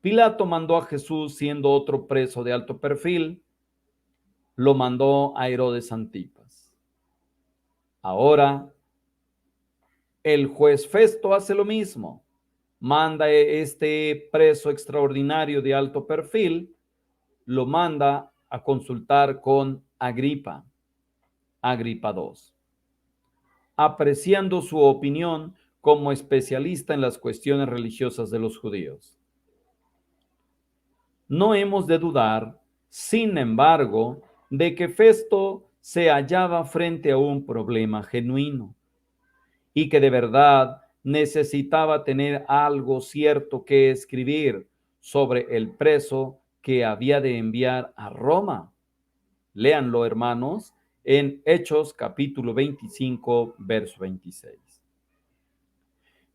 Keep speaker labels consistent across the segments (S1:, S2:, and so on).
S1: Pilato mandó a Jesús, siendo otro preso de alto perfil, lo mandó a Herodes Antipas. Ahora, el juez Festo hace lo mismo. Manda este preso extraordinario de alto perfil, lo manda a consultar con Agripa II, apreciando su opinión como especialista en las cuestiones religiosas de los judíos. No hemos de dudar, sin embargo, de que Festo se hallaba frente a un problema genuino y que de verdad necesitaba tener algo cierto que escribir sobre el preso que había de enviar a Roma. Léanlo, hermanos, en Hechos capítulo 25, verso 26.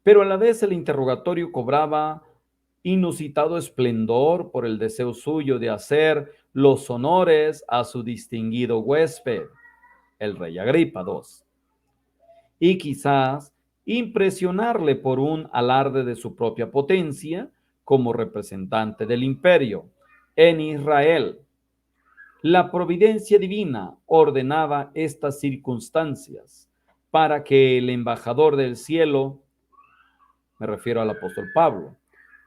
S1: Pero a la vez el interrogatorio cobraba inusitado esplendor por el deseo suyo de hacer los honores a su distinguido huésped, el rey Agripa II, y quizás impresionarle por un alarde de su propia potencia como representante del imperio en Israel. La providencia divina ordenaba estas circunstancias para que el embajador del cielo, me refiero al apóstol Pablo,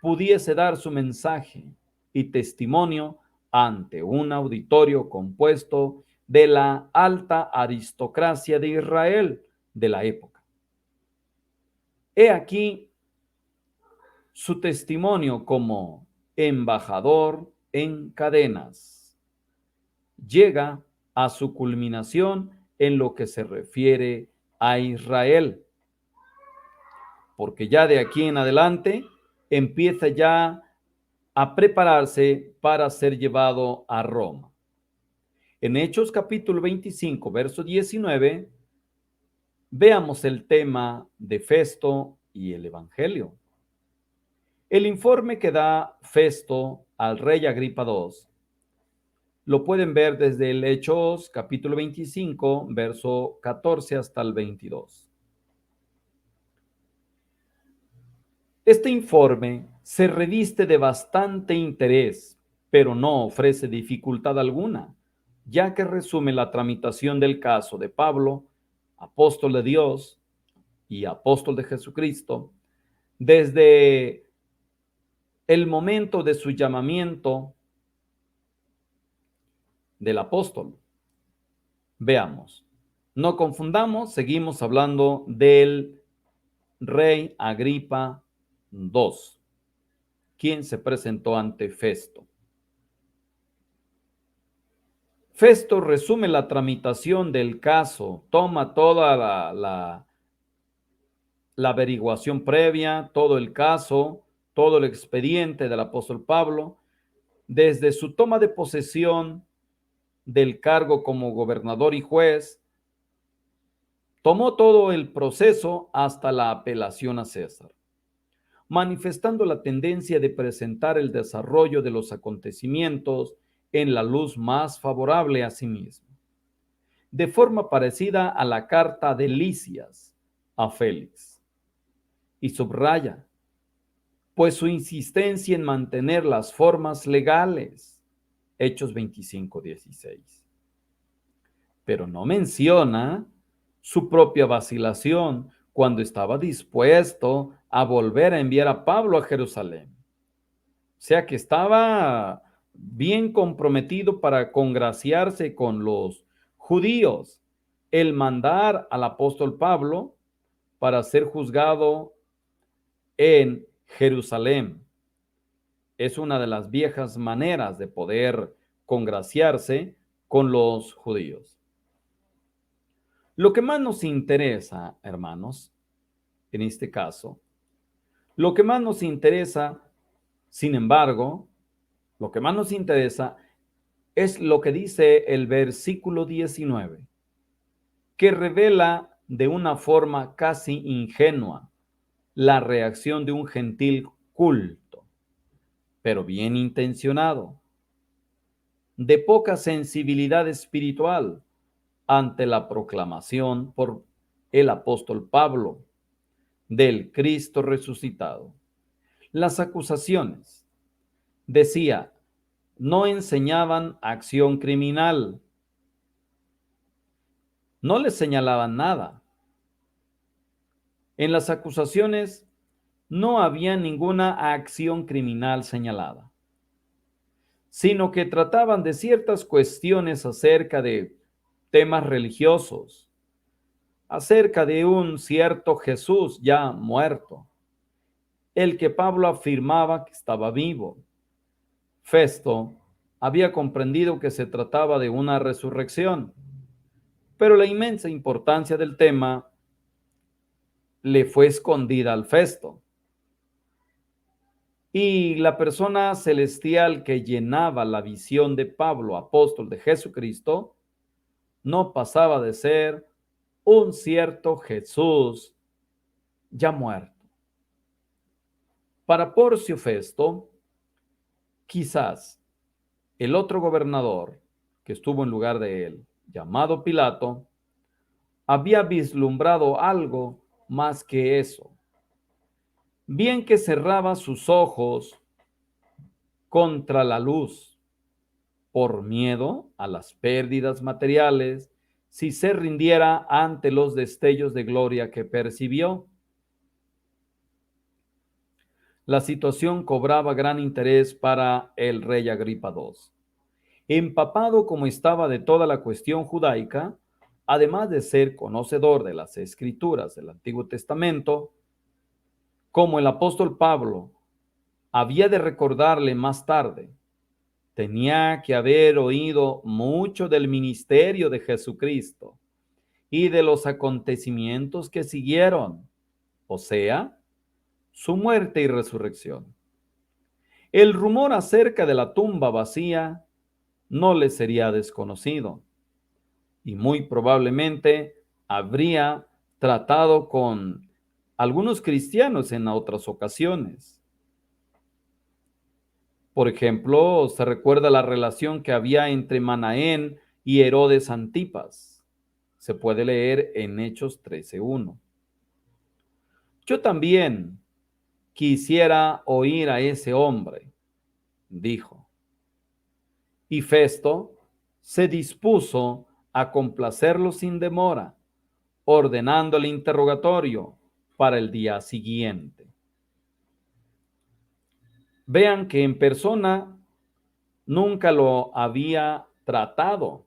S1: pudiese dar su mensaje y testimonio ante un auditorio compuesto de la alta aristocracia de Israel de la época. He aquí su testimonio como embajador en cadenas. Llega a su culminación en lo que se refiere a Israel, porque ya de aquí en adelante empieza ya a prepararse para ser llevado a Roma. En Hechos capítulo 25, verso 19, veamos el tema de Festo y el Evangelio. El informe que da Festo al rey Agripa II lo pueden ver desde el Hechos capítulo 25, verso 14 hasta el 22. Este informe se reviste de bastante interés, pero no ofrece dificultad alguna, ya que resume la tramitación del caso de Pablo, apóstol de Dios y apóstol de Jesucristo, desde el momento de su llamamiento del apóstol. Veamos, no confundamos, seguimos hablando del rey Agripa II, quien se presentó ante Festo. Festo resume la tramitación del caso, toma toda la averiguación previa, todo el caso, todo el expediente del apóstol Pablo, desde su toma de posesión del cargo como gobernador y juez, tomó todo el proceso hasta la apelación a César, manifestando la tendencia de presentar el desarrollo de los acontecimientos en la luz más favorable a sí mismo, de forma parecida a la carta de Licias a Félix. Y subraya, pues su insistencia en mantener las formas legales, Hechos 25:16. Pero no menciona su propia vacilación cuando estaba dispuesto a volver a enviar a Pablo a Jerusalén. O sea que estaba bien comprometido para congraciarse con los judíos, el mandar al apóstol Pablo para ser juzgado en Jerusalén. Es una de las viejas maneras de poder congraciarse con los judíos. Lo que más nos interesa, hermanos, en este caso, lo que más nos interesa, sin embargo, lo que más nos interesa es lo que dice el versículo 19, que revela de una forma casi ingenua la reacción de un gentil culto, pero bien intencionado, de poca sensibilidad espiritual ante la proclamación por el apóstol Pablo del Cristo resucitado. Las acusaciones Decía, no enseñaban acción criminal, no les señalaban nada. En las acusaciones no había ninguna acción criminal señalada, sino que trataban de ciertas cuestiones acerca de temas religiosos, acerca de un cierto Jesús ya muerto, el que Pablo afirmaba que estaba vivo. Festo había comprendido que se trataba de una resurrección, pero la inmensa importancia del tema le fue escondida al Festo. Y la persona celestial que llenaba la visión de Pablo, apóstol de Jesucristo, no pasaba de ser un cierto Jesús ya muerto. Para Porcio Festo, quizás el otro gobernador que estuvo en lugar de él, llamado Pilato, había vislumbrado algo más que eso. Bien que cerraba sus ojos contra la luz por miedo a las pérdidas materiales si se rindiera ante los destellos de gloria que percibió. La situación cobraba gran interés para el rey Agripa II. Empapado como estaba de toda la cuestión judaica, además de ser conocedor de las escrituras del Antiguo Testamento, como el apóstol Pablo había de recordarle más tarde, tenía que haber oído mucho del ministerio de Jesucristo y de los acontecimientos que siguieron, o sea, su muerte y resurrección. El rumor acerca de la tumba vacía no le sería desconocido y muy probablemente habría tratado con algunos cristianos en otras ocasiones. Por ejemplo, se recuerda la relación que había entre Manaén y Herodes Antipas. Se puede leer en Hechos 13:1. Yo también quisiera oír a ese hombre, dijo. Y Festo se dispuso a complacerlo sin demora, ordenando el interrogatorio para el día siguiente. Vean que en persona nunca lo había tratado.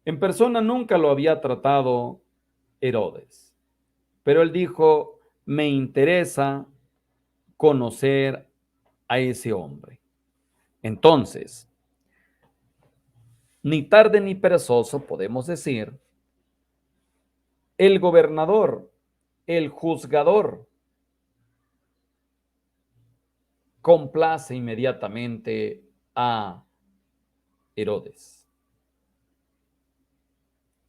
S1: En persona nunca lo había tratado Herodes. Pero él dijo, me interesa conocer a ese hombre. Entonces, ni tarde ni perezoso, podemos decir, el gobernador, el juzgador, complace inmediatamente a Herodes.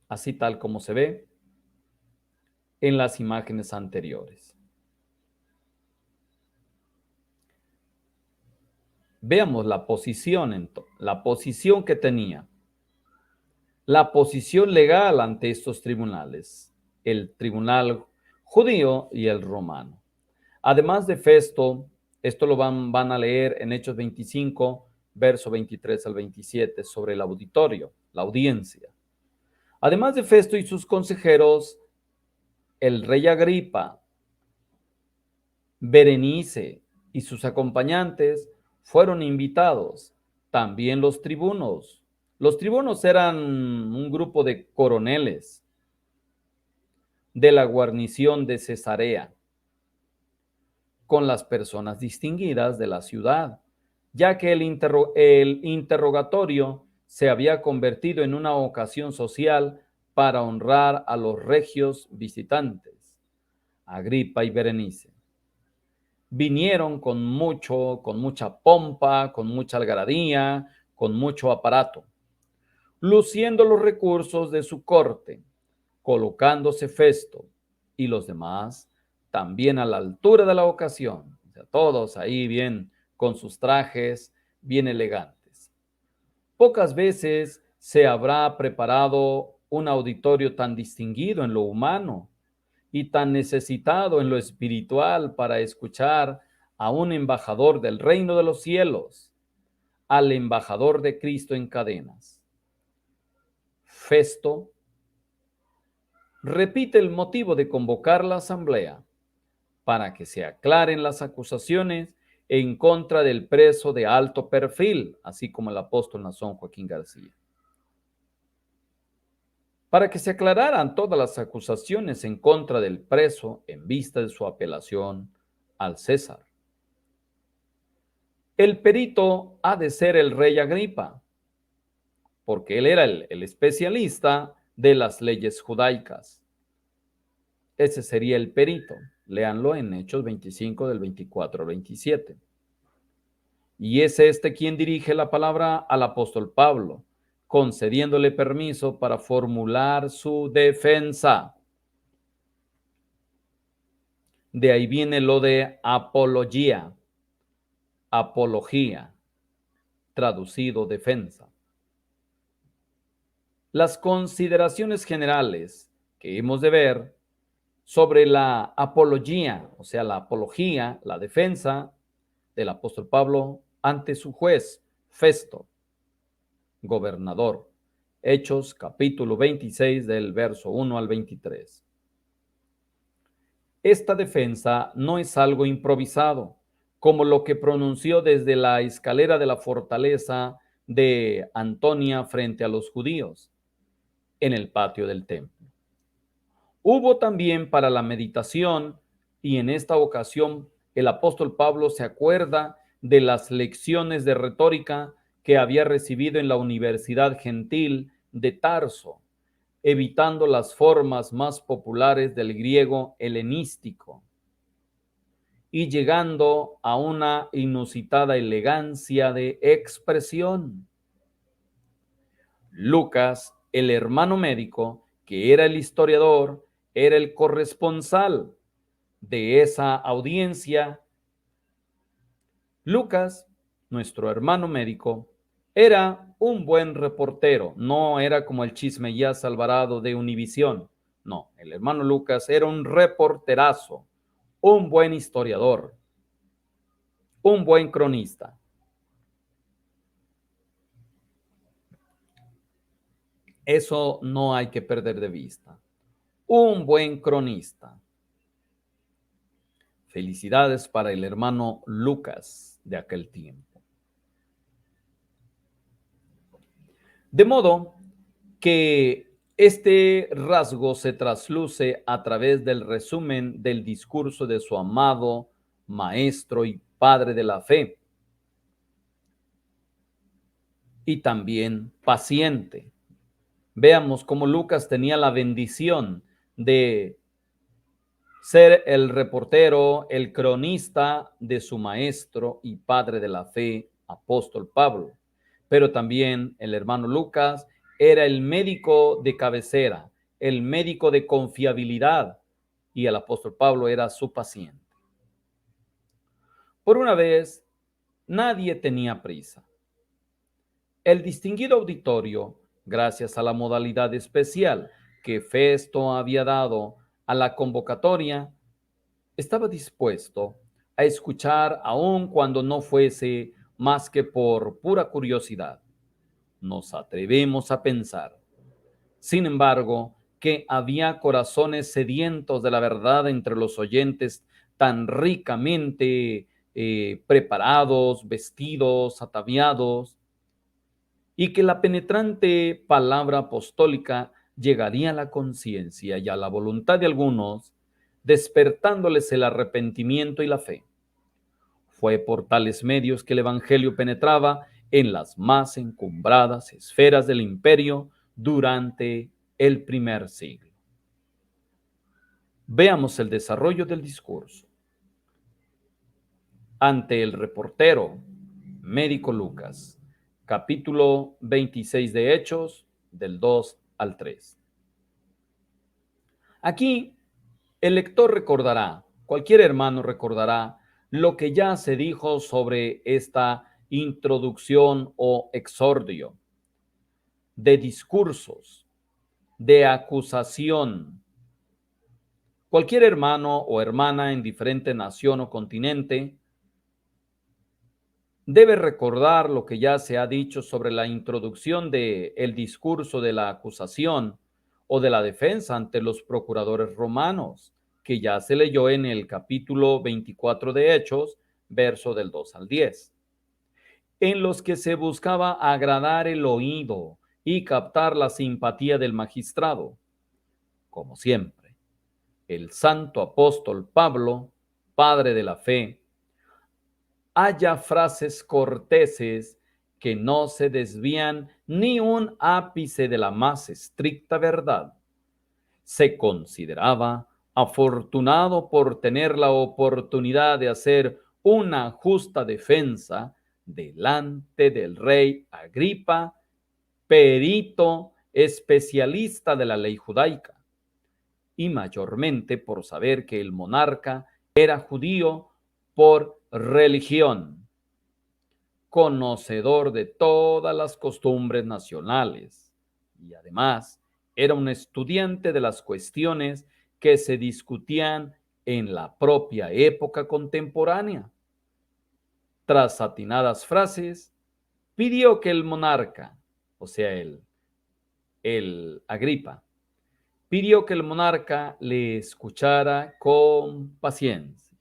S1: Así tal como se ve en las imágenes anteriores. Veamos la posición que tenía, la posición legal ante estos tribunales, el tribunal judío y el romano. Además de Festo, esto lo van a leer en Hechos 25, verso 23 al 27, sobre el auditorio, la audiencia. Además de Festo y sus consejeros, el rey Agripa, Berenice y sus acompañantes fueron invitados. También los tribunos. Los tribunos eran un grupo de coroneles de la guarnición de Cesarea, con las personas distinguidas de la ciudad, ya que el interrogatorio se había convertido en una ocasión social para honrar a los regios visitantes, Agripa y Berenice. Vinieron con mucha pompa, con mucha algarabía, con mucho aparato, luciendo los recursos de su corte, colocándose Festo y los demás también a la altura de la ocasión, o sea, todos ahí bien con sus trajes bien elegantes. Pocas veces se habrá preparado un auditorio tan distinguido en lo humano y tan necesitado en lo espiritual para escuchar a un embajador del reino de los cielos, al embajador de Cristo en cadenas. Festo repite el motivo de convocar la asamblea para que se aclaren las acusaciones en contra del preso de alto perfil, así como el apóstol Nazón Joaquín García. Para que se aclararan todas las acusaciones en contra del preso en vista de su apelación al César. El perito ha de ser el rey Agripa, porque él era el especialista de las leyes judaicas. Ese sería el perito. Léanlo en Hechos 25 del 24 al 27. Y es quien dirige la palabra al apóstol Pablo, concediéndole permiso para formular su defensa. De ahí viene lo de apología, traducido defensa. Las consideraciones generales que hemos de ver sobre la apología, o sea, la apología, la defensa del apóstol Pablo ante su juez, Festo, gobernador. Hechos capítulo 26 del verso 1 al 23. Esta defensa no es algo improvisado, como lo que pronunció desde la escalera de la fortaleza de Antonia frente a los judíos, en el patio del templo. Hubo también para la meditación, y en esta ocasión el apóstol Pablo se acuerda de las lecciones de retórica que había recibido en la Universidad Gentil de Tarso, evitando las formas más populares del griego helenístico y llegando a una inusitada elegancia de expresión. Lucas, el hermano médico, que era el historiador, era el corresponsal de esa audiencia. Lucas, nuestro hermano médico, era un buen reportero, no era como el Chismeyás Alvarado de Univisión. No, el hermano Lucas era un reporterazo, un buen historiador, un buen cronista. Eso no hay que perder de vista. Un buen cronista. Felicidades para el hermano Lucas de aquel tiempo. De modo que este rasgo se trasluce a través del resumen del discurso de su amado maestro y padre de la fe, y también paciente. Veamos cómo Lucas tenía la bendición de ser el reportero, el cronista de su maestro y padre de la fe, apóstol Pablo. Pero también el hermano Lucas era el médico de cabecera, el médico de confiabilidad, y el apóstol Pablo era su paciente. Por una vez, nadie tenía prisa. El distinguido auditorio, gracias a la modalidad especial que Festo había dado a la convocatoria, estaba dispuesto a escuchar aun cuando no fuese más que por pura curiosidad. Nos atrevemos a pensar, sin embargo, que había corazones sedientos de la verdad entre los oyentes tan ricamente preparados, vestidos, ataviados, y que la penetrante palabra apostólica llegaría a la conciencia y a la voluntad de algunos, despertándoles el arrepentimiento y la fe. Fue por tales medios que el evangelio penetraba en las más encumbradas esferas del imperio durante el primer siglo. Veamos el desarrollo del discurso. Ante el reportero médico Lucas, capítulo 26 de Hechos, del 2 al 3. Aquí el lector recordará, cualquier hermano recordará lo que ya se dijo sobre esta introducción o exordio de discursos, de acusación. Cualquier hermano o hermana en diferente nación o continente Debe recordar lo que ya se ha dicho sobre la introducción del discurso de la acusación o de la defensa ante los procuradores romanos, que ya se leyó en el capítulo 24 de Hechos, verso del 2 al 10, en los que se buscaba agradar el oído y captar la simpatía del magistrado. Como siempre, el santo apóstol Pablo, padre de la fe, haya frases corteses que no se desvían ni un ápice de la más estricta verdad. Se consideraba afortunado por tener la oportunidad de hacer una justa defensa delante del rey Agripa, perito especialista de la ley judaica, y mayormente por saber que el monarca era judío por religión, conocedor de todas las costumbres nacionales, y además era un estudiante de las cuestiones que se discutían en la propia época contemporánea. Tras atinadas frases, pidió que el monarca, o sea, el Agripa, pidió que el monarca le escuchara con paciencia.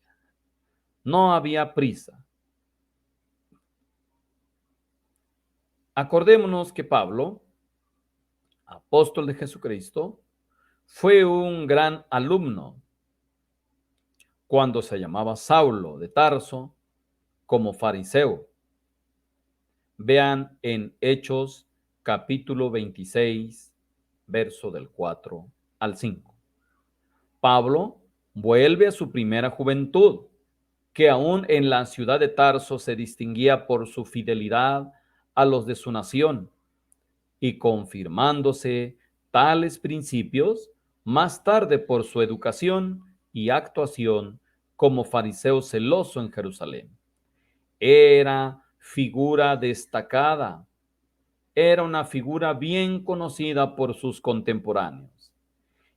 S1: No había prisa. Acordémonos que Pablo, apóstol de Jesucristo, fue un gran alumno cuando se llamaba Saulo de Tarso como fariseo. Vean en Hechos capítulo 26, verso del 4 al 5. Pablo vuelve a su primera juventud, que aún en la ciudad de Tarso se distinguía por su fidelidad a los de su nación, y confirmándose tales principios, más tarde por su educación y actuación como fariseo celoso en Jerusalén. Era figura destacada, era una figura bien conocida por sus contemporáneos.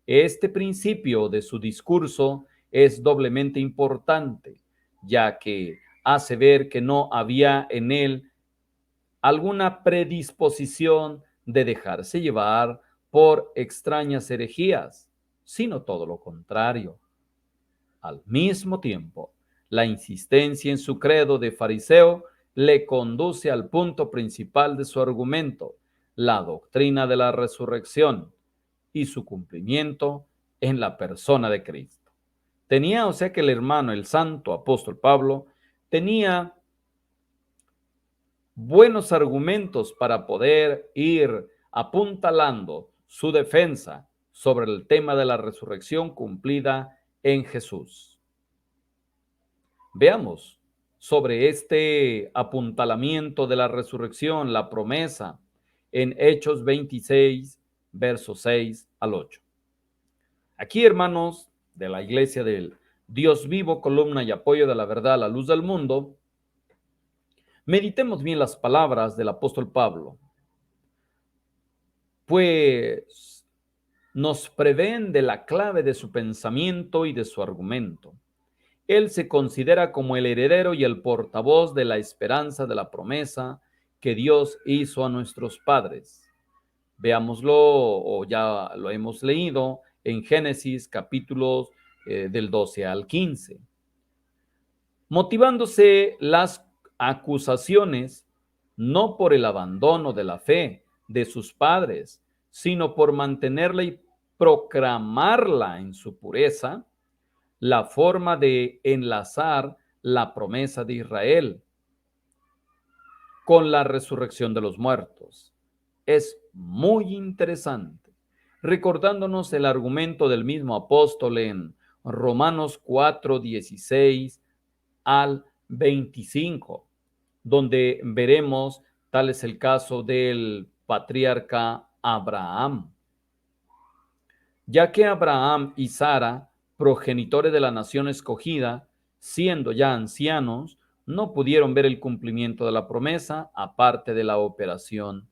S1: Este principio de su discurso es doblemente importante, ya que hace ver que no había en él alguna predisposición de dejarse llevar por extrañas herejías, sino todo lo contrario. Al mismo tiempo, la insistencia en su credo de fariseo le conduce al punto principal de su argumento, la doctrina de la resurrección y su cumplimiento en la persona de Cristo. Tenía, o sea que el hermano, el santo apóstol Pablo, tenía buenos argumentos para poder ir apuntalando su defensa sobre el tema de la resurrección cumplida en Jesús. Veamos sobre este apuntalamiento de la resurrección, la promesa, en Hechos 26, versos 6 al 8. Aquí, hermanos de la iglesia del Dios vivo, columna y apoyo de la verdad, la luz del mundo, meditemos bien las palabras del apóstol Pablo, pues nos prevén de la clave de su pensamiento y de su argumento. Él se considera como el heredero y el portavoz de la esperanza de la promesa que Dios hizo a nuestros padres. Veámoslo, o ya lo hemos leído, en Génesis capítulos del 12 al 15. Motivándose las acusaciones no por el abandono de la fe de sus padres, sino por mantenerla y proclamarla en su pureza, la forma de enlazar la promesa de Israel con la resurrección de los muertos. Es muy interesante, recordándonos el argumento del mismo apóstol en Romanos 4:16 al 25, donde veremos, tal es el caso del patriarca Abraham, ya que Abraham y Sara, progenitores de la nación escogida, siendo ya ancianos, no pudieron ver el cumplimiento de la promesa, aparte de la operación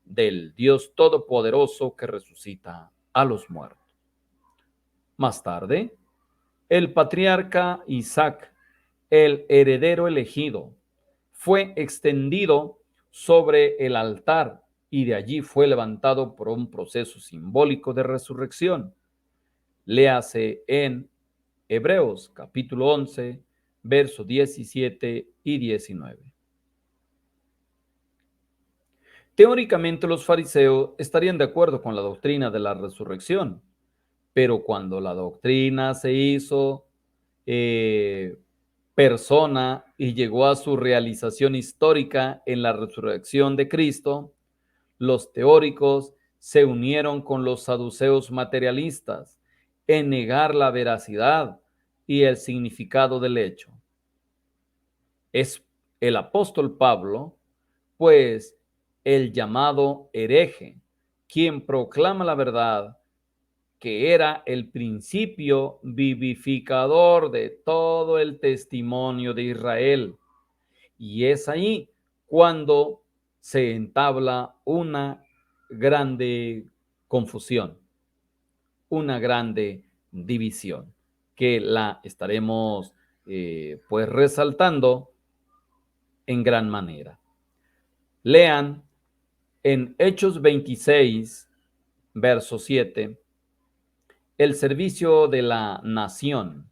S1: del Dios Todopoderoso que resucita a los muertos. Más tarde, el patriarca Isaac, el heredero elegido, fue extendido sobre el altar y de allí fue levantado por un proceso simbólico de resurrección. Léase en Hebreos capítulo 11, versos 17 y 19. Teóricamente los fariseos estarían de acuerdo con la doctrina de la resurrección, pero cuando la doctrina se hizo persona y llegó a su realización histórica en la resurrección de Cristo, los teóricos se unieron con los saduceos materialistas en negar la veracidad y el significado del hecho. Es el apóstol Pablo, pues, el llamado hereje, quien proclama la verdad, que era el principio vivificador de todo el testimonio de Israel. Y es ahí cuando se entabla una grande confusión, una grande división, que la estaremos pues resaltando en gran manera. Lean en Hechos 26, verso 7, el servicio de la nación.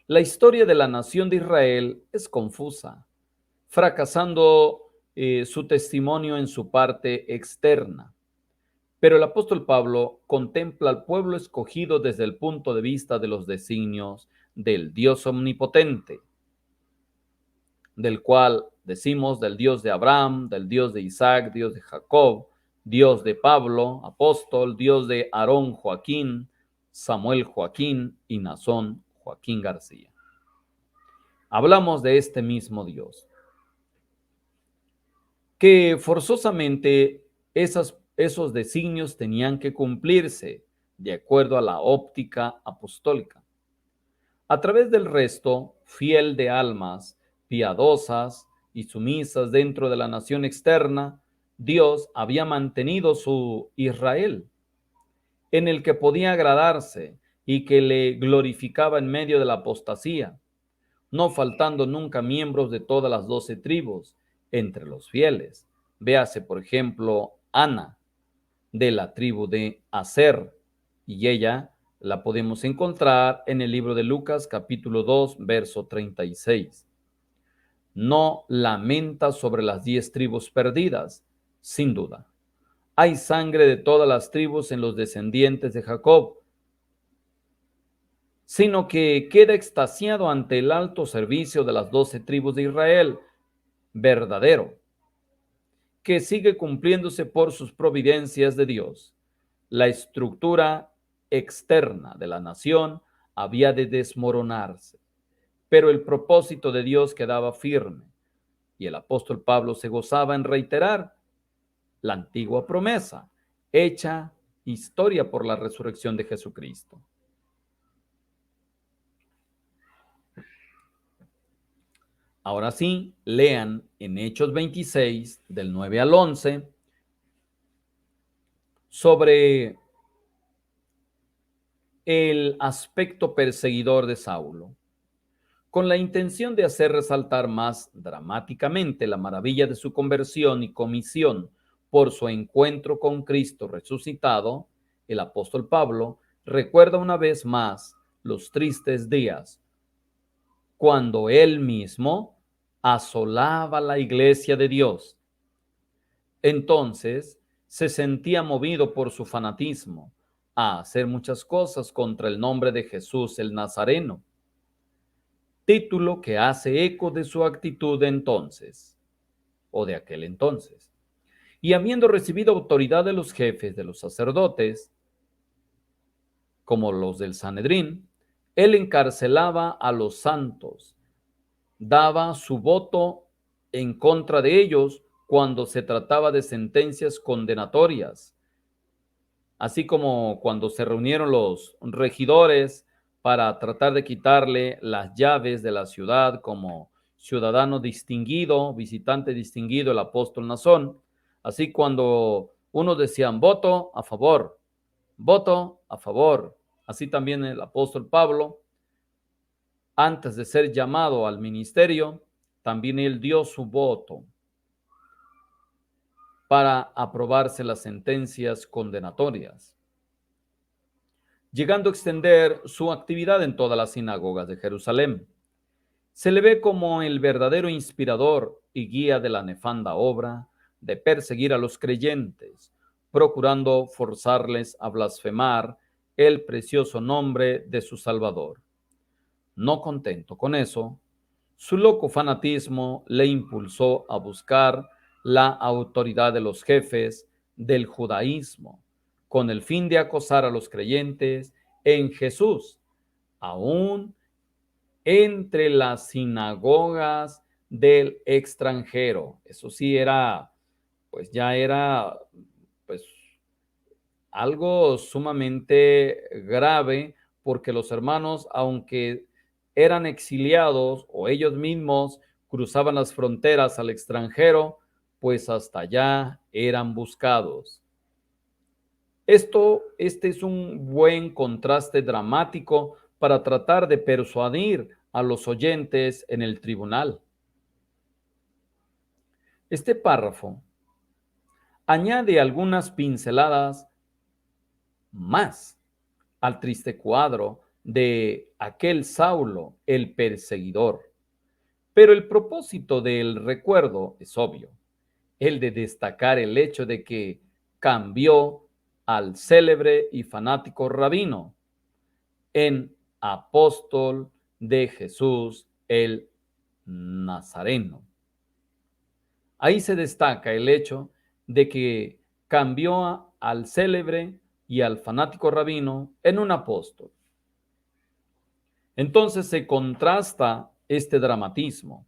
S1: La historia de la nación de Israel es confusa, fracasando su testimonio en su parte externa. Pero el apóstol Pablo contempla al pueblo escogido desde el punto de vista de los designios del Dios omnipotente, del cual decimos del Dios de Abraham, del Dios de Isaac, Dios de Jacob, Dios de Pablo, apóstol, Dios de Aarón Joaquín, Samuel Joaquín y Nazón Joaquín García. Hablamos de este mismo Dios, que forzosamente esos designios tenían que cumplirse de acuerdo a la óptica apostólica. A través del resto fiel de almas piadosas y sumisas dentro de la nación externa, Dios había mantenido su Israel, en el que podía agradarse y que le glorificaba en medio de la apostasía, no faltando nunca miembros de todas las 12 tribus entre los fieles. Véase, por ejemplo, Ana, de la tribu de Aser, y ella la podemos encontrar en el libro de Lucas, capítulo 2, verso 36. No lamenta sobre las 10 tribus perdidas, sin duda. Hay sangre de todas las tribus en los descendientes de Jacob, sino que queda extasiado ante el alto servicio de las 12 tribus de Israel, verdadero, que sigue cumpliéndose por sus providencias de Dios. La estructura externa de la nación había de desmoronarse, pero el propósito de Dios quedaba firme, y el apóstol Pablo se gozaba en reiterar la antigua promesa, hecha historia por la resurrección de Jesucristo. Ahora sí, lean en Hechos 26, del 9 al 11, sobre el aspecto perseguidor de Saulo, con la intención de hacer resaltar más dramáticamente la maravilla de su conversión y comisión por su encuentro con Cristo resucitado. El apóstol Pablo recuerda una vez más los tristes días cuando él mismo asolaba la iglesia de Dios. Entonces se sentía movido por su fanatismo a hacer muchas cosas contra el nombre de Jesús el Nazareno, título que hace eco de su actitud de entonces, o de aquel entonces. Y habiendo recibido autoridad de los jefes de los sacerdotes, como los del Sanedrín, él encarcelaba a los santos, daba su voto en contra de ellos cuando se trataba de sentencias condenatorias, así como cuando se reunieron los regidores para tratar de quitarle las llaves de la ciudad como ciudadano distinguido, visitante distinguido, el apóstol Nazón. Así cuando unos decían voto a favor, voto a favor. Así también el apóstol Pablo, antes de ser llamado al ministerio, también él dio su voto para aprobarse las sentencias condenatorias, llegando a extender su actividad en todas las sinagogas de Jerusalén. Se le ve como el verdadero inspirador y guía de la nefanda obra de perseguir a los creyentes, procurando forzarles a blasfemar el precioso nombre de su Salvador. No contento con eso, su loco fanatismo le impulsó a buscar la autoridad de los jefes del judaísmo, con el fin de acosar a los creyentes en Jesús, aún entre las sinagogas del extranjero. Eso sí era, pues ya era, pues algo sumamente grave, porque los hermanos, aunque eran exiliados o ellos mismos cruzaban las fronteras al extranjero, pues hasta allá eran buscados. Este es un buen contraste dramático para tratar de persuadir a los oyentes en el tribunal. Este párrafo añade algunas pinceladas más al triste cuadro de aquel Saulo, el perseguidor. Pero el propósito del recuerdo es obvio, el de destacar el hecho de que cambió al célebre y fanático rabino en apóstol de Jesús el Nazareno. Ahí se destaca el hecho de que cambió al célebre y al fanático rabino en un apóstol. Entonces se contrasta este dramatismo.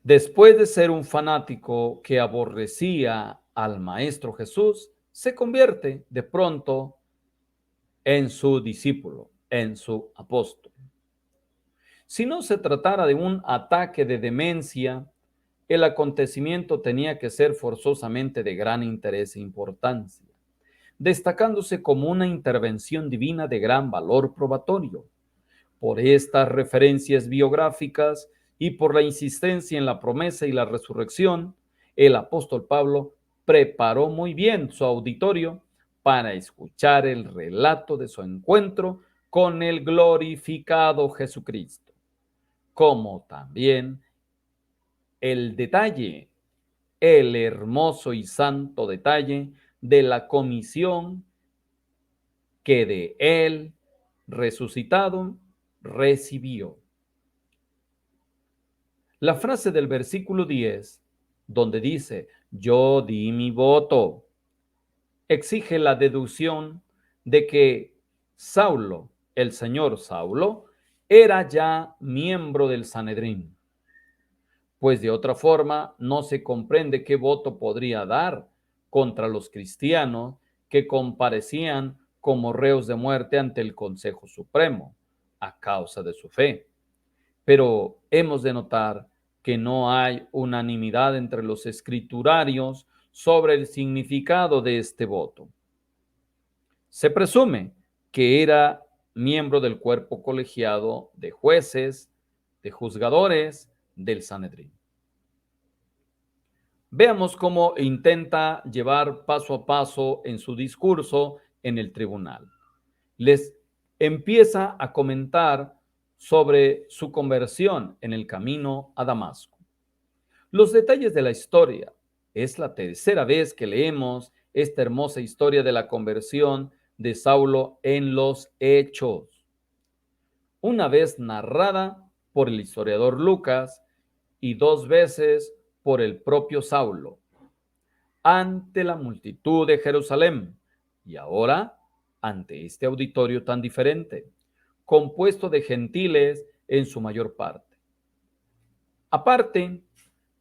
S1: Después de ser un fanático que aborrecía al Maestro Jesús, se convierte de pronto en su discípulo, en su apóstol. Si no se tratara de un ataque de demencia, el acontecimiento tenía que ser forzosamente de gran interés e importancia, destacándose como una intervención divina de gran valor probatorio. Por estas referencias biográficas y por la insistencia en la promesa y la resurrección, el apóstol Pablo preparó muy bien su auditorio para escuchar el relato de su encuentro con el glorificado Jesucristo, como también el detalle, el hermoso y santo detalle de la comisión que de él resucitado recibió. La frase del versículo 10, donde dice, yo di mi voto, exige la deducción de que Saulo, el señor Saulo, era ya miembro del Sanedrín, pues de otra forma no se comprende qué voto podría dar contra los cristianos que comparecían como reos de muerte ante el Consejo Supremo a causa de su fe. Pero hemos de notar que no hay unanimidad entre los escriturarios sobre el significado de este voto. Se presume que era miembro del cuerpo colegiado de jueces, de juzgadores del Sanedrín. Veamos cómo intenta llevar paso a paso en su discurso en el tribunal. Les empieza a comentar sobre su conversión en el camino a Damasco. Los detalles de la historia. Es la tercera vez que leemos esta hermosa historia de la conversión de Saulo en los Hechos. Una vez narrada por el historiador Lucas y dos veces por el propio Saulo, ante la multitud de Jerusalén, y ahora ante este auditorio tan diferente, compuesto de gentiles en su mayor parte. Aparte,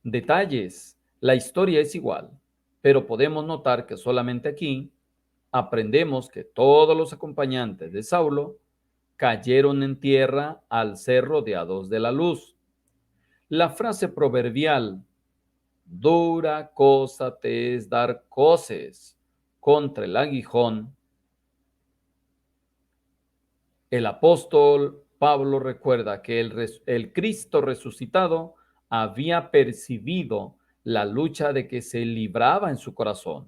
S1: detalles, la historia es igual, pero podemos notar que solamente aquí aprendemos que todos los acompañantes de Saulo cayeron en tierra al ser rodeados de la luz. La frase proverbial, dura cosa te es dar coces contra el aguijón, el apóstol Pablo recuerda que el Cristo resucitado había percibido la lucha de que se libraba en su corazón.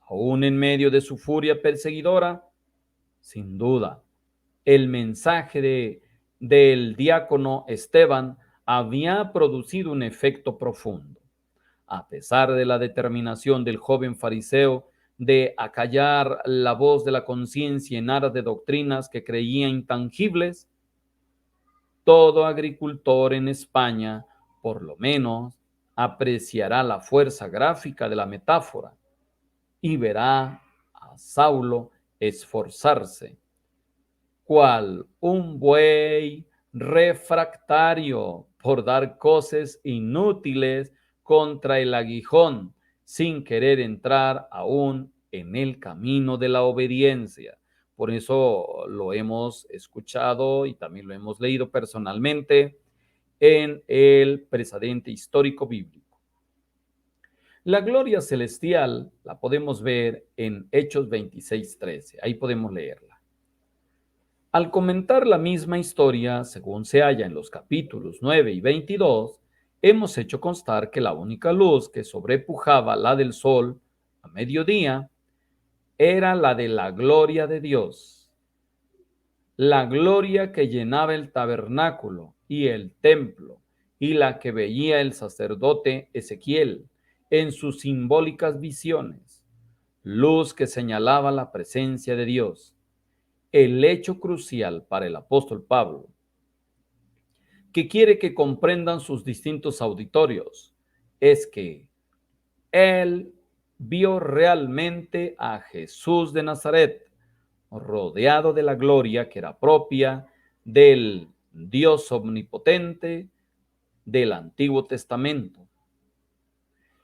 S1: Aún en medio de su furia perseguidora, sin duda, el mensaje del diácono Esteban había producido un efecto profundo. A pesar de la determinación del joven fariseo de acallar la voz de la conciencia en aras de doctrinas que creía intangibles, todo agricultor en España, por lo menos, apreciará la fuerza gráfica de la metáfora y verá a Saulo esforzarse, cual un buey refractario por dar cosas inútiles contra el aguijón, sin querer entrar aún en el camino de la obediencia. Por eso lo hemos escuchado y también lo hemos leído personalmente en el precedente histórico bíblico. La gloria celestial la podemos ver en Hechos 26:13. Ahí podemos leerla. Al comentar la misma historia, según se halla en los capítulos 9 y 22, hemos hecho constar que la única luz que sobrepujaba la del sol a mediodía era la de la gloria de Dios, la gloria que llenaba el tabernáculo y el templo, y la que veía el sacerdote Ezequiel en sus simbólicas visiones, luz que señalaba la presencia de Dios. El hecho crucial para el apóstol Pablo, que quiere que comprendan sus distintos auditorios, es que él vio realmente a Jesús de Nazaret, rodeado de la gloria que era propia del Dios omnipotente del Antiguo Testamento.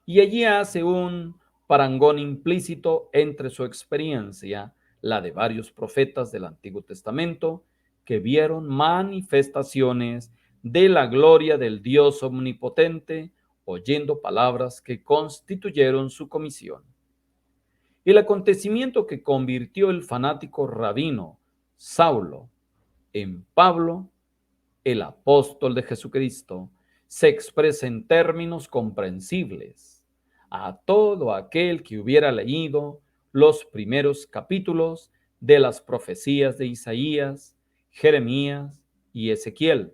S1: Y allí hace un parangón implícito entre su experiencia, la de varios profetas del Antiguo Testamento, que vieron manifestaciones de la gloria del Dios omnipotente, oyendo palabras que constituyeron su comisión. El acontecimiento que convirtió el fanático rabino Saulo en Pablo, el apóstol de Jesucristo, se expresa en términos comprensibles a todo aquel que hubiera leído los primeros capítulos de las profecías de Isaías, Jeremías y Ezequiel.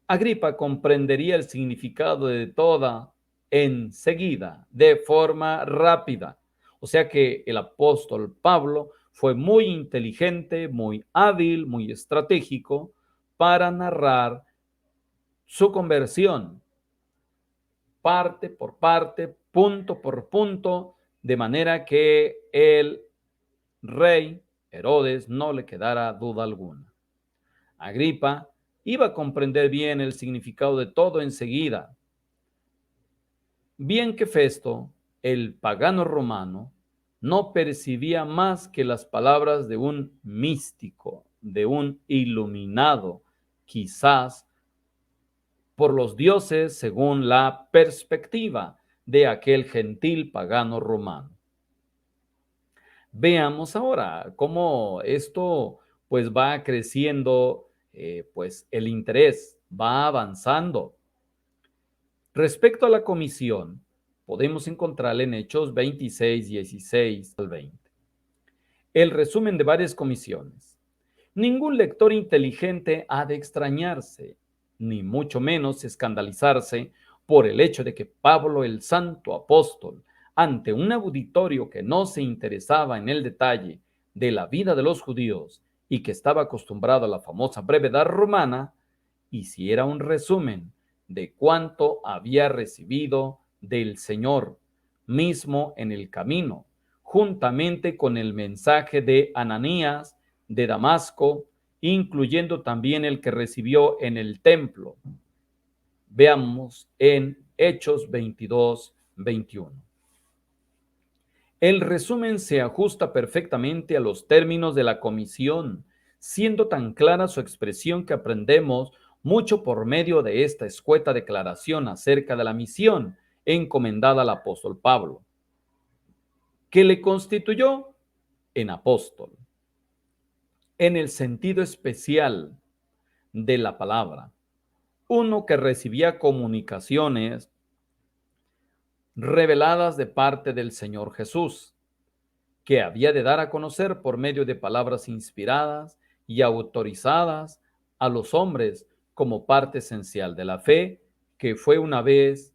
S1: Agripa comprendería el significado de toda enseguida, de forma rápida. O sea que el apóstol Pablo fue muy inteligente, muy hábil, muy estratégico para narrar su conversión, parte por parte, punto por punto, de manera que el rey Herodes no le quedara duda alguna. Agripa iba a comprender bien el significado de todo enseguida. Bien que Festo, el pagano romano, no percibía más que las palabras de un místico, de un iluminado, quizás por los dioses según la perspectiva de aquel gentil pagano romano. Veamos ahora cómo esto pues va creciendo, pues el interés va avanzando. Respecto a la comisión, podemos encontrarla en Hechos 26, 16 al 20. El resumen de varias comisiones. Ningún lector inteligente ha de extrañarse, ni mucho menos escandalizarse por el hecho de que Pablo, el santo apóstol, ante un auditorio que no se interesaba en el detalle de la vida de los judíos y que estaba acostumbrado a la famosa brevedad romana, hiciera un resumen de cuánto había recibido del Señor mismo en el camino, juntamente con el mensaje de Ananías de Damasco, incluyendo también el que recibió en el templo. Veamos en Hechos 22, 21. El resumen se ajusta perfectamente a los términos de la comisión, siendo tan clara su expresión que aprendemos mucho por medio de esta escueta declaración acerca de la misión encomendada al apóstol Pablo, que le constituyó en apóstol. en el sentido especial de la palabra. Uno que recibía comunicaciones reveladas de parte del Señor Jesús, que había de dar a conocer por medio de palabras inspiradas y autorizadas a los hombres como parte esencial de la fe que fue una vez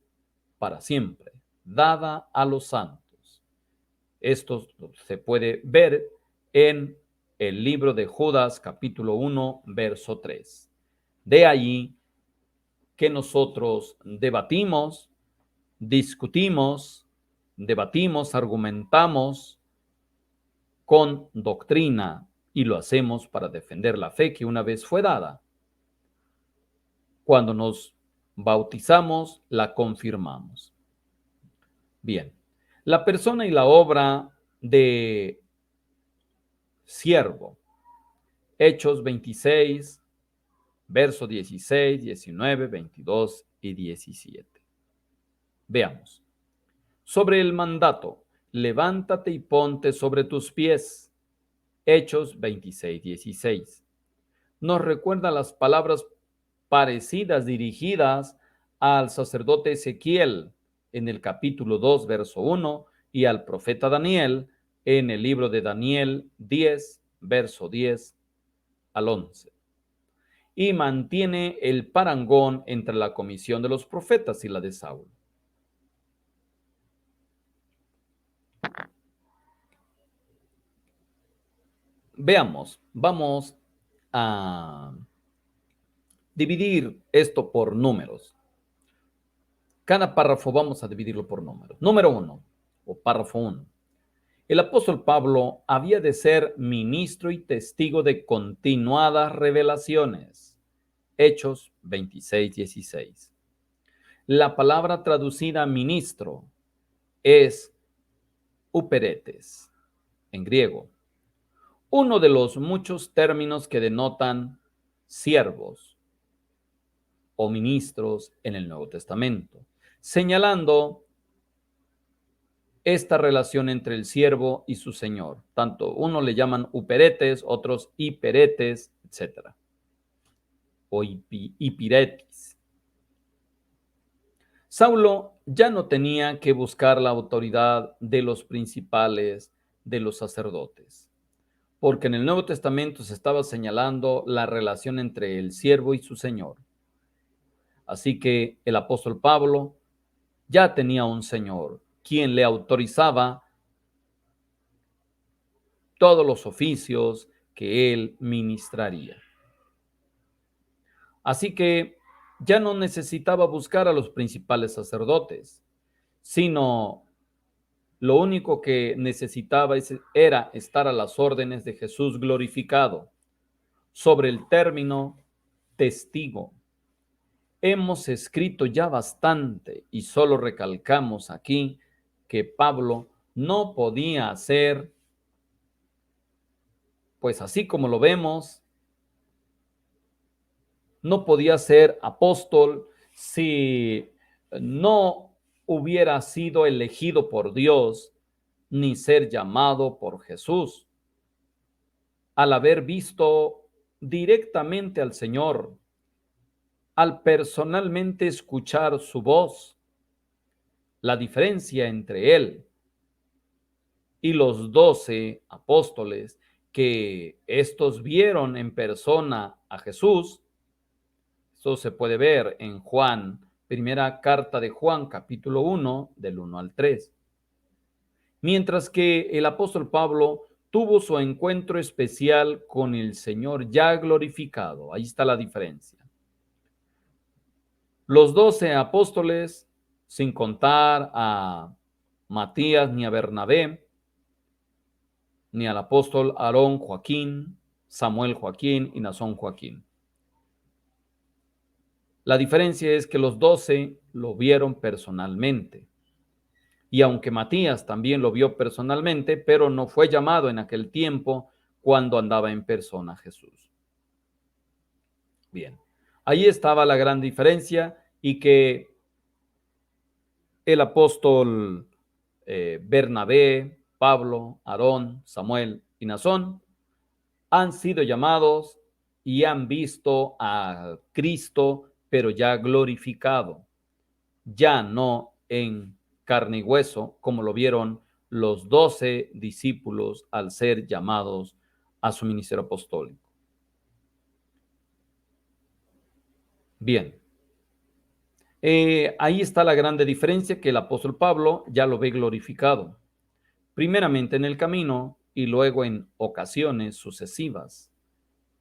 S1: para siempre dada a los santos. Esto se puede ver en el libro de Judas, capítulo 1, verso 3. De allí que nosotros debatimos, argumentamos con doctrina y lo hacemos para defender la fe que una vez fue dada. Cuando nos bautizamos, la confirmamos. Bien, la persona y la obra de siervo. Hechos 26, verso 16, 19, 22 y 17. Veamos. Sobre el mandato, levántate y ponte sobre tus pies. Hechos 26, 16. Nos recuerda las palabras parecidas dirigidas al sacerdote Ezequiel en el capítulo 2, verso 1, y al profeta Daniel en el libro de Daniel 10, verso 10 al 11. Y mantiene el parangón entre la comisión de los profetas y la de Saulo. Veamos, vamos a dividir esto por números. Cada párrafo vamos a dividirlo por números. Número 1, o párrafo 1. El apóstol Pablo había de ser ministro y testigo de continuadas revelaciones. Hechos 26, 16. La palabra traducida ministro es uperetes en griego, uno de los muchos términos que denotan siervos o ministros en el Nuevo Testamento, señalando esta relación entre el siervo y su señor. Tanto uno le llaman uperetes, otros hiperetes, etc. O hipiretis. Saulo ya no tenía que buscar la autoridad de los principales, de los sacerdotes, porque en el Nuevo Testamento se estaba señalando la relación entre el siervo y su señor. Así que el apóstol Pablo ya tenía un señor, quien le autorizaba todos los oficios que él ministraría. Así que ya no necesitaba buscar a los principales sacerdotes, sino lo único que necesitaba era estar a las órdenes de Jesús glorificado. Sobre el término testigo, hemos escrito ya bastante y solo recalcamos aquí que Pablo no podía ser, pues así como lo vemos, no podía ser apóstol si no hubiera sido elegido por Dios ni ser llamado por Jesús. Al haber visto directamente al Señor, al personalmente escuchar su voz, la diferencia entre él y los 12 apóstoles que estos vieron en persona a Jesús. Eso se puede ver en Juan, primera carta de Juan, capítulo 1, del 1 al 3. Mientras que el apóstol Pablo tuvo su encuentro especial con el Señor ya glorificado. Ahí está la diferencia. Los 12 apóstoles, sin contar a Matías ni a Bernabé, ni al apóstol Aarón Joaquín, Samuel Joaquín y Nazón Joaquín. La diferencia es que los 12 lo vieron personalmente. Y aunque Matías también lo vio personalmente, pero no fue llamado en aquel tiempo cuando andaba en persona Jesús. Bien, ahí estaba la gran diferencia y que el apóstol Bernabé, Pablo, Aarón, Samuel y Nazón Han sido llamados y han visto a Cristo, pero ya glorificado, ya no en carne y hueso, como lo vieron los 12 discípulos al ser llamados a su ministerio apostólico. Bien, ahí está la grande diferencia, que el apóstol Pablo ya lo ve glorificado, primeramente en el camino y luego en ocasiones sucesivas.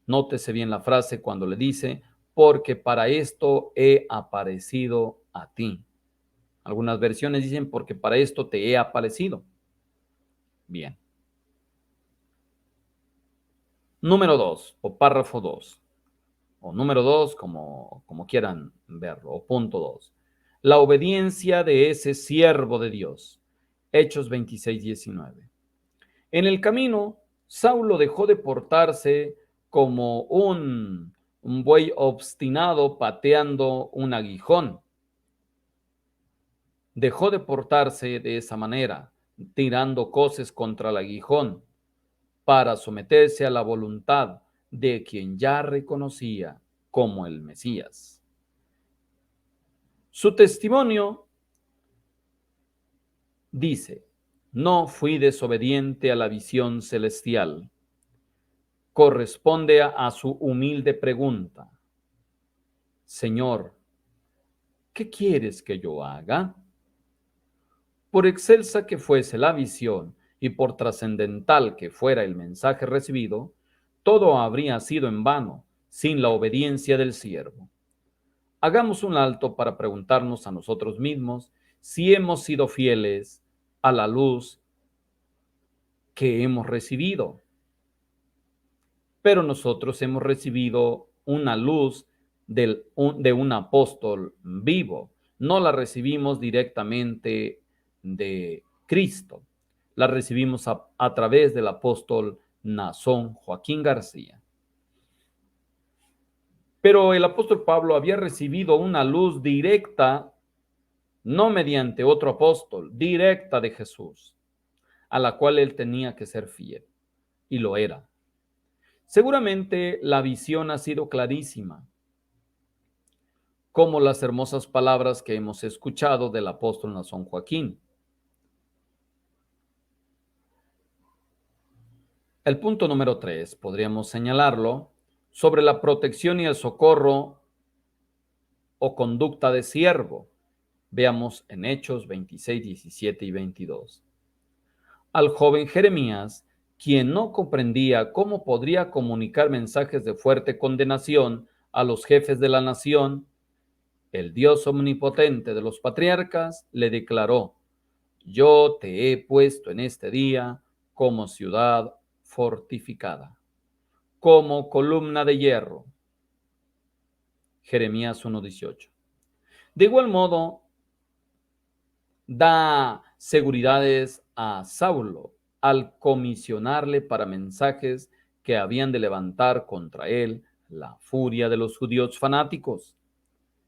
S1: Nótese bien la frase cuando le dice, porque para esto he aparecido a ti. Algunas versiones dicen, porque para esto te he aparecido. Bien. Número 2, o párrafo 2, o número 2, como quieran verlo, o punto 2. La obediencia de ese siervo de Dios. Hechos 26:19. En el camino, Saulo dejó de portarse como un buey obstinado pateando un aguijón. Dejó de portarse de esa manera, tirando coces contra el aguijón, para someterse a la voluntad de quien ya reconocía como el Mesías. Su testimonio dice, no fui desobediente a la visión celestial. Corresponde a su humilde pregunta, Señor, ¿qué quieres que yo haga? Por excelsa que fuese la visión y por trascendental que fuera el mensaje recibido, todo habría sido en vano sin la obediencia del siervo. Hagamos un alto para preguntarnos a nosotros mismos si hemos sido fieles a la luz que hemos recibido. Pero nosotros hemos recibido una luz de un apóstol vivo. No la recibimos directamente de Cristo. La recibimos a través del apóstol Nazón Joaquín García. Pero el apóstol Pablo había recibido una luz directa, no mediante otro apóstol, directa de Jesús, a la cual él tenía que ser fiel, y lo era. Seguramente la visión ha sido clarísima, como las hermosas palabras que hemos escuchado del apóstol Nazón Joaquín. El punto número 3, podríamos señalarlo, sobre la protección y el socorro o conducta de siervo. Veamos en Hechos 26, 17 y 22. Al joven Jeremías, quien no comprendía cómo podría comunicar mensajes de fuerte condenación a los jefes de la nación, el Dios omnipotente de los patriarcas le declaró, yo te he puesto en este día como ciudad fortificada, como columna de hierro. Jeremías 1:18. De igual modo, da seguridades a Saulo al comisionarle para mensajes que habían de levantar contra él la furia de los judíos fanáticos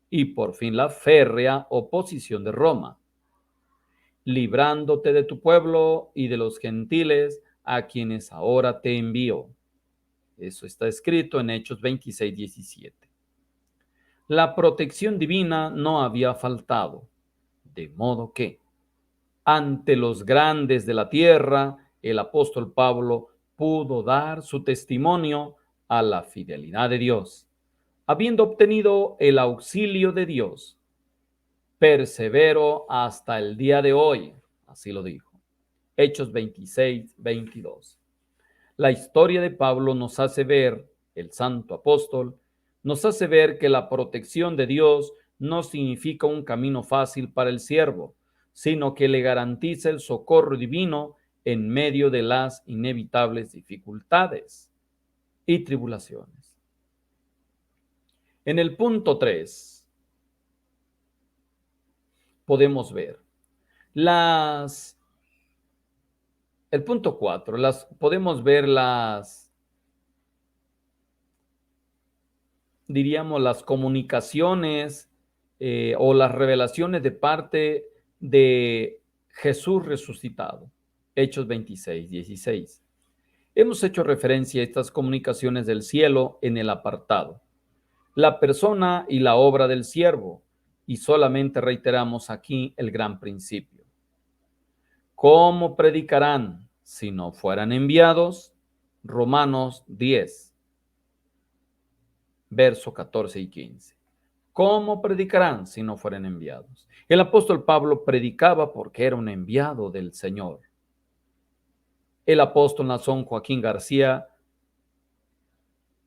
S1: y por fin la férrea oposición de Roma, librándote de tu pueblo y de los gentiles a quienes ahora te envío. Eso está escrito en Hechos 26, 17. La protección divina no había faltado, de modo que, ante los grandes de la tierra, el apóstol Pablo pudo dar su testimonio a la fidelidad de Dios, habiendo obtenido el auxilio de Dios. Persevero hasta el día de hoy, así lo dijo. Hechos 26, 22. La historia de Pablo nos hace ver, el santo apóstol, nos hace ver que la protección de Dios no significa un camino fácil para el siervo, sino que le garantiza el socorro divino en medio de las inevitables dificultades y tribulaciones. En el punto 3 podemos ver el punto 4, podemos ver diríamos, las comunicaciones o las revelaciones de parte de Jesús resucitado. Hechos 26, 16. Hemos hecho referencia a estas comunicaciones del cielo en el apartado, la persona y la obra del siervo, y solamente reiteramos aquí el gran principio. ¿Cómo predicarán si no fueran enviados? Romanos 10, verso 14 y 15. ¿Cómo predicarán si no fueran enviados? El apóstol Pablo predicaba porque era un enviado del Señor. El apóstol Nazón Joaquín García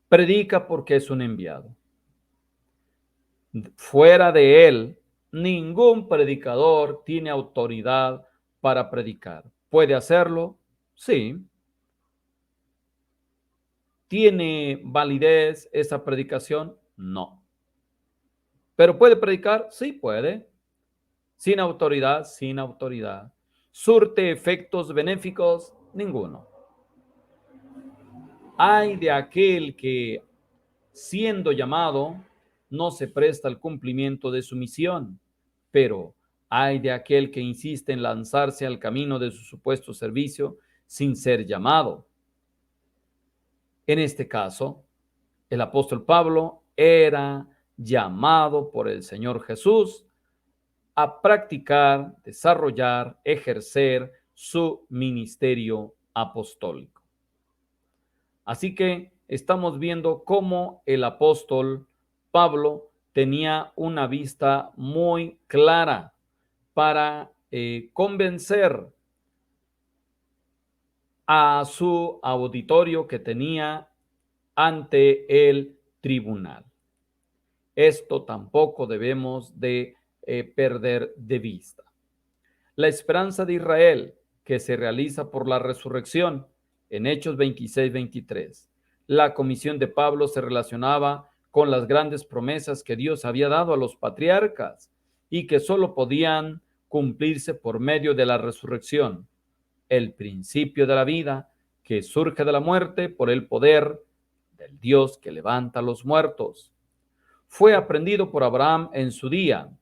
S1: predica porque es un enviado. Fuera de él, ningún predicador tiene autoridad para predicar. ¿Puede hacerlo? Sí. ¿Tiene validez esa predicación? No. ¿Pero puede predicar? Sí, puede. Sin autoridad, sin autoridad. ¿Surte efectos benéficos? Ninguno. Hay de aquel que, siendo llamado, no se presta al cumplimiento de su misión, pero hay de aquel que insiste en lanzarse al camino de su supuesto servicio sin ser llamado. En este caso, el apóstol Pablo era llamado por el Señor Jesús a practicar, desarrollar, ejercer su ministerio apostólico. Así que estamos viendo cómo el apóstol Pablo tenía una vista muy clara para convencer a su auditorio que tenía ante el tribunal. Esto tampoco debemos de perder de vista. La esperanza de Israel que se realiza por la resurrección en Hechos 26-23. La comisión de Pablo se relacionaba con las grandes promesas que Dios había dado a los patriarcas y que solo podían cumplirse por medio de la resurrección, el principio de la vida que surge de la muerte por el poder del Dios que levanta a los muertos. Fue aprendido por Abraham en su día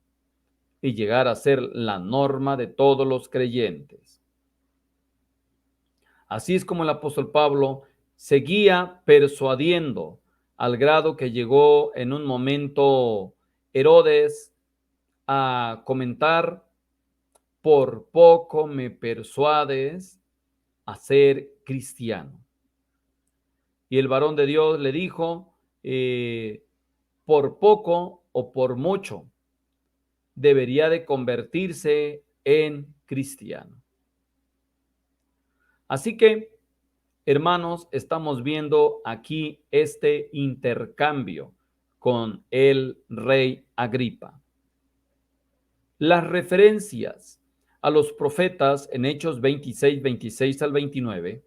S1: y llegar a ser la norma de todos los creyentes. Así es como el apóstol Pablo seguía persuadiendo al grado que llegó en un momento Herodes a comentar: por poco me persuades a ser cristiano. Y el varón de Dios le dijo, por poco o por mucho, debería de convertirse en cristiano. Así que, hermanos, estamos viendo aquí este intercambio con el rey Agripa. Las referencias a los profetas en Hechos 26 al 29,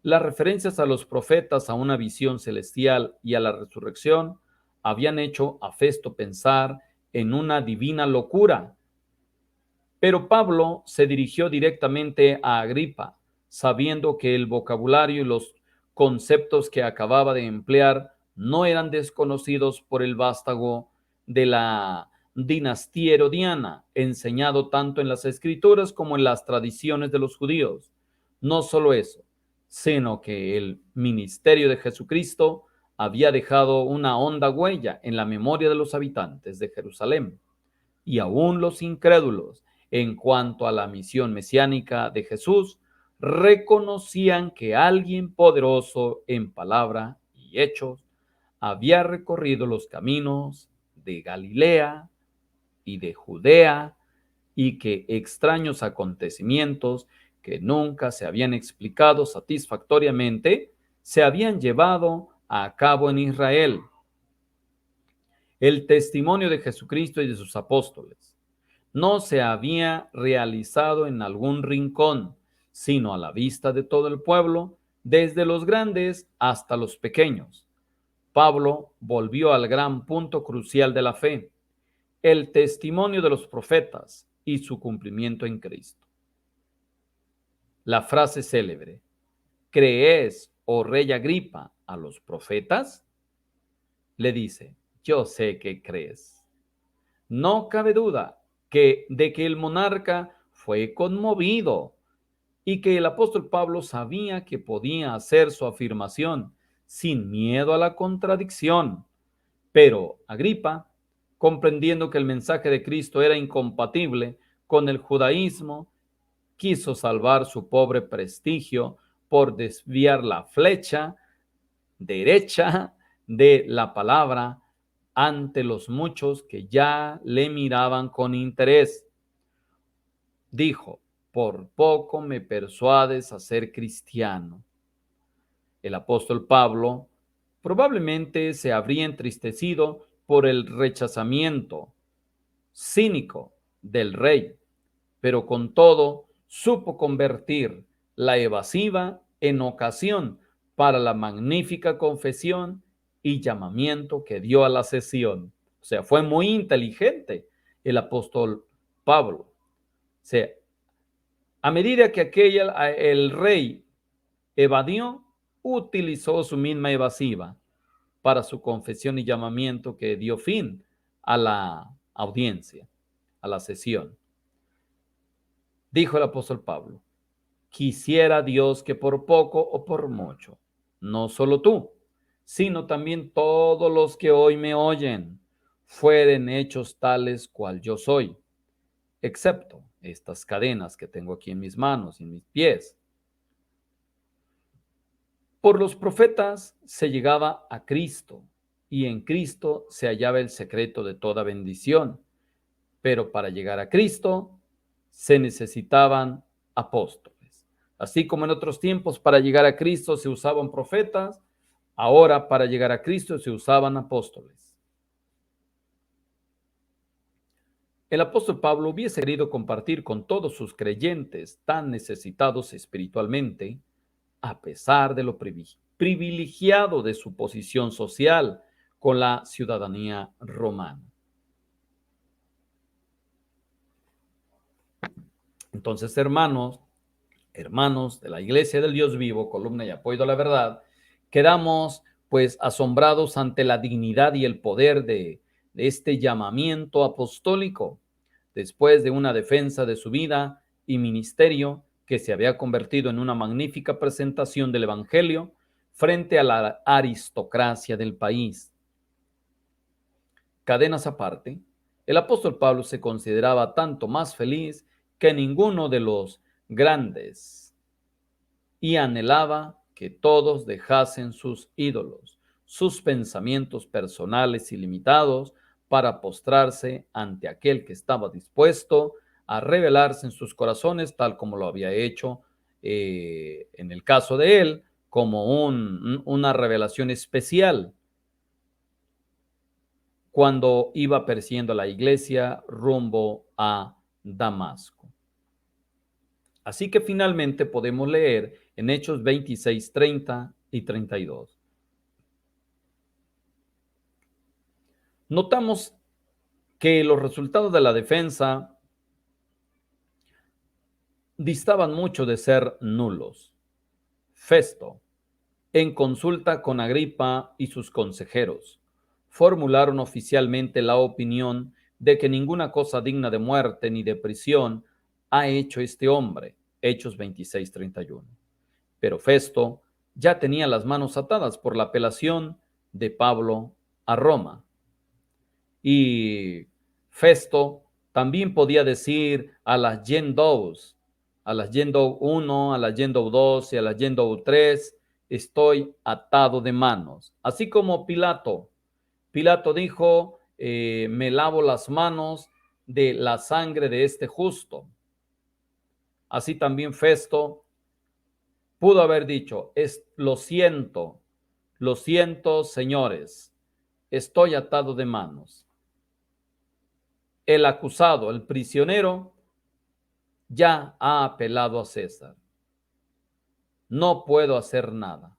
S1: las referencias a los profetas a una visión celestial y a la resurrección habían hecho a Festo pensar en una divina locura. Pero Pablo se dirigió directamente a Agripa, sabiendo que el vocabulario y los conceptos que acababa de emplear no eran desconocidos por el vástago de la dinastía herodiana, enseñado tanto en las escrituras como en las tradiciones de los judíos. No solo eso, sino que el ministerio de Jesucristo había dejado una honda huella en la memoria de los habitantes de Jerusalén, y aún los incrédulos, en cuanto a la misión mesiánica de Jesús, reconocían que alguien poderoso en palabra y hechos había recorrido los caminos de Galilea y de Judea, y que extraños acontecimientos que nunca se habían explicado satisfactoriamente se habían llevado a cabo en Israel. El testimonio de Jesucristo y de sus apóstoles no se había realizado en algún rincón, sino a la vista de todo el pueblo, desde los grandes hasta los pequeños. Pablo volvió al gran punto crucial de la fe, el testimonio de los profetas y su cumplimiento en Cristo. La frase célebre: ¿crees, oh rey Agripa, a los profetas? Le dice: yo sé que crees. No cabe duda de que el monarca fue conmovido y que el apóstol Pablo sabía que podía hacer su afirmación sin miedo a la contradicción. Pero Agripa, comprendiendo que el mensaje de Cristo era incompatible con el judaísmo, quiso salvar su pobre prestigio por desviar la flecha derecha de la palabra ante los muchos que ya le miraban con interés. Dijo: por poco me persuades a ser cristiano. El apóstol Pablo probablemente se habría entristecido por el rechazamiento cínico del rey, pero con todo supo convertir la evasiva en ocasión para la magnífica confesión y llamamiento que dio a la sesión. O sea, fue muy inteligente el apóstol Pablo. O sea, a medida que el rey evadió, utilizó su misma evasiva para su confesión y llamamiento que dio fin a la audiencia, a la sesión. Dijo el apóstol Pablo: quisiera Dios que por poco o por mucho, no solo tú, sino también todos los que hoy me oyen, fueren hechos tales cual yo soy, excepto estas cadenas que tengo aquí en mis manos y en mis pies. Por los profetas se llegaba a Cristo, y en Cristo se hallaba el secreto de toda bendición. Pero para llegar a Cristo se necesitaban apóstoles. Así como en otros tiempos para llegar a Cristo se usaban profetas, ahora para llegar a Cristo se usaban apóstoles. El apóstol Pablo hubiese querido compartir con todos sus creyentes tan necesitados espiritualmente, a pesar de lo privilegiado de su posición social con la ciudadanía romana. Entonces, hermanos de la Iglesia del Dios vivo, columna y apoyo a la verdad, quedamos pues asombrados ante la dignidad y el poder de este llamamiento apostólico, después de una defensa de su vida y ministerio que se había convertido en una magnífica presentación del Evangelio frente a la aristocracia del país. Cadenas aparte, el apóstol Pablo se consideraba tanto más feliz que ninguno de los grandes y anhelaba que todos dejasen sus ídolos, sus pensamientos personales y limitados, para postrarse ante aquel que estaba dispuesto a revelarse en sus corazones, tal como lo había hecho en el caso de él, como una revelación especial cuando iba persiguiendo a la iglesia rumbo a Damasco. Así que finalmente podemos leer en Hechos 26, 30 y 32. Notamos que los resultados de la defensa distaban mucho de ser nulos. Festo, en consulta con Agripa y sus consejeros, formularon oficialmente la opinión de que ninguna cosa digna de muerte ni de prisión ha hecho este hombre. Hechos 26, 31. Pero Festo ya tenía las manos atadas por la apelación de Pablo a Roma. Y Festo también podía decir a las Yendous, a las Yendou 1, a las Yendou 2 y a las Yendou 3, estoy atado de manos. Así como Pilato dijo, me lavo las manos de la sangre de este justo. Así también Festo pudo haber dicho, lo siento, señores, estoy atado de manos. El acusado, el prisionero, ya ha apelado a César. No puedo hacer nada.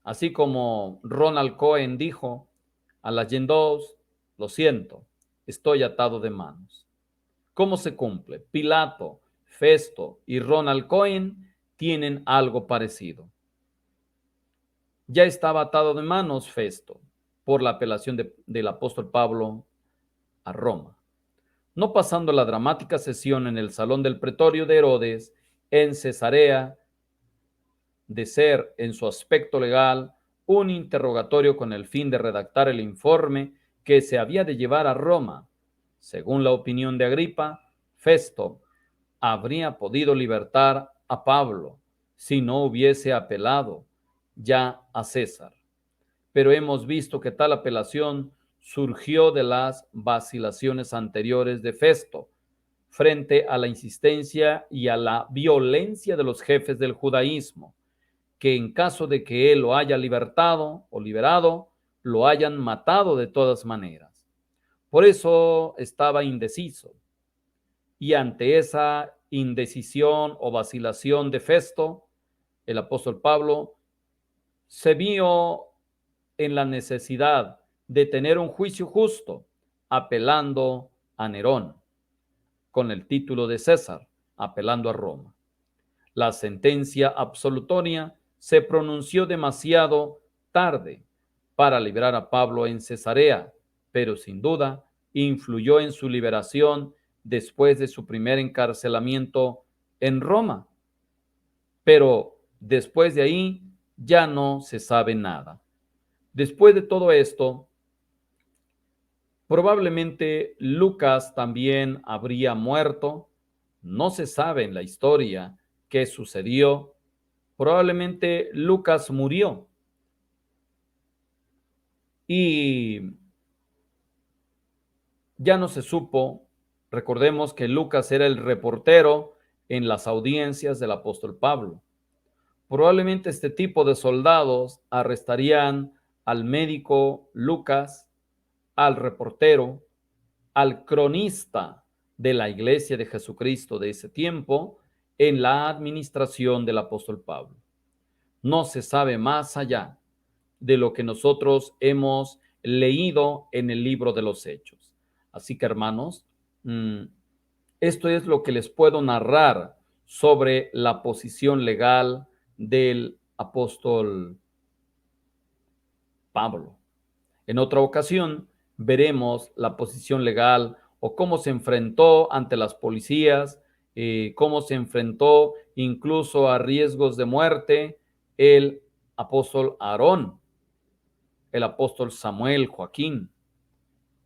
S1: Así como Ronald Cohen dijo a las Yendous, lo siento, estoy atado de manos. ¿Cómo se cumple? Pilato, Festo y Ronald Cohen tienen algo parecido. Ya estaba atado de manos Festo por la apelación del apóstol Pablo a Roma. no pasando la dramática sesión en el salón del pretorio de Herodes en Cesarea de ser, en su aspecto legal, un interrogatorio con el fin de redactar el informe que se había de llevar a Roma. Según la opinión de Agripa, Festo habría podido libertar a Pablo si no hubiese apelado ya a César. Pero hemos visto que tal apelación surgió de las vacilaciones anteriores de Festo frente a la insistencia y a la violencia de los jefes del judaísmo, que en caso de que él lo haya libertado o liberado, lo hayan matado de todas maneras. Por eso estaba indeciso. Y ante esa indecisión o vacilación de Festo, el apóstol Pablo se vio en la necesidad de tener un juicio justo, apelando a Nerón, con el título de César, apelando a Roma. La sentencia absolutoria se pronunció demasiado tarde para liberar a Pablo en Cesarea, pero sin duda influyó en su liberación después de su primer encarcelamiento en Roma. Pero después de ahí ya no se sabe nada. Después de todo esto, probablemente Lucas también habría muerto. No se sabe en la historia qué sucedió. Probablemente Lucas murió. Y ya no se supo. Recordemos que Lucas era el reportero en las audiencias del apóstol Pablo. Probablemente este tipo de soldados arrestarían al médico Lucas, al reportero, al cronista de la iglesia de Jesucristo de ese tiempo en la administración del apóstol Pablo. No se sabe más allá de lo que nosotros hemos leído en el libro de los Hechos. Así que, hermanos, esto es lo que les puedo narrar sobre la posición legal del apóstol Pablo. En otra ocasión veremos la posición legal o cómo se enfrentó ante las policías, cómo se enfrentó incluso a riesgos de muerte el apóstol Aarón, el apóstol Samuel Joaquín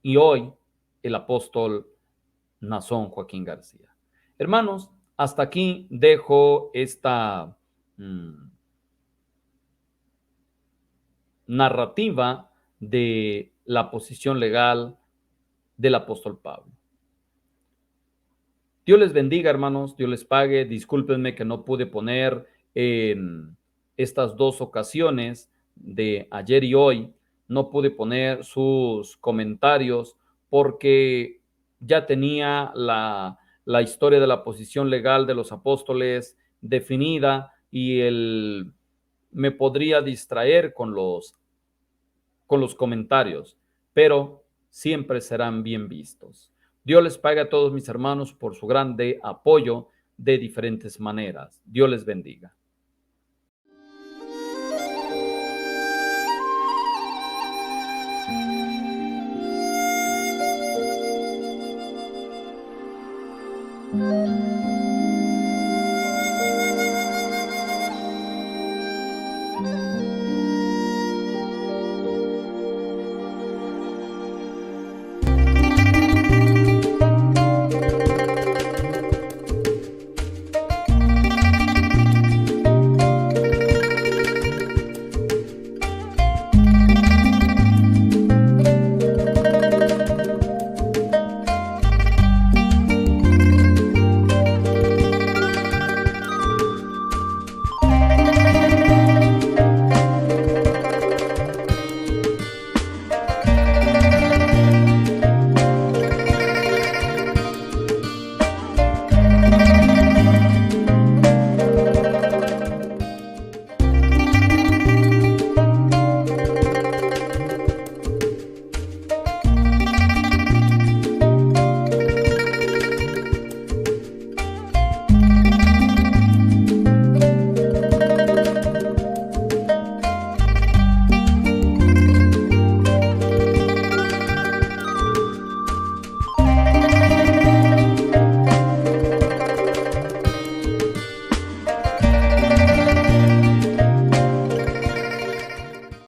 S1: y hoy el apóstol Nazón Joaquín García. Hermanos, hasta aquí dejo esta narrativa de la posición legal del apóstol Pablo. Dios les bendiga, hermanos, Dios les pague. Discúlpenme que no pude poner en estas dos ocasiones de ayer y hoy, no pude poner sus comentarios porque ya tenía la historia de la posición legal de los apóstoles definida y me podría distraer con los comentarios, pero siempre serán bien vistos. Dios les pague a todos mis hermanos por su grande apoyo de diferentes maneras. Dios les bendiga.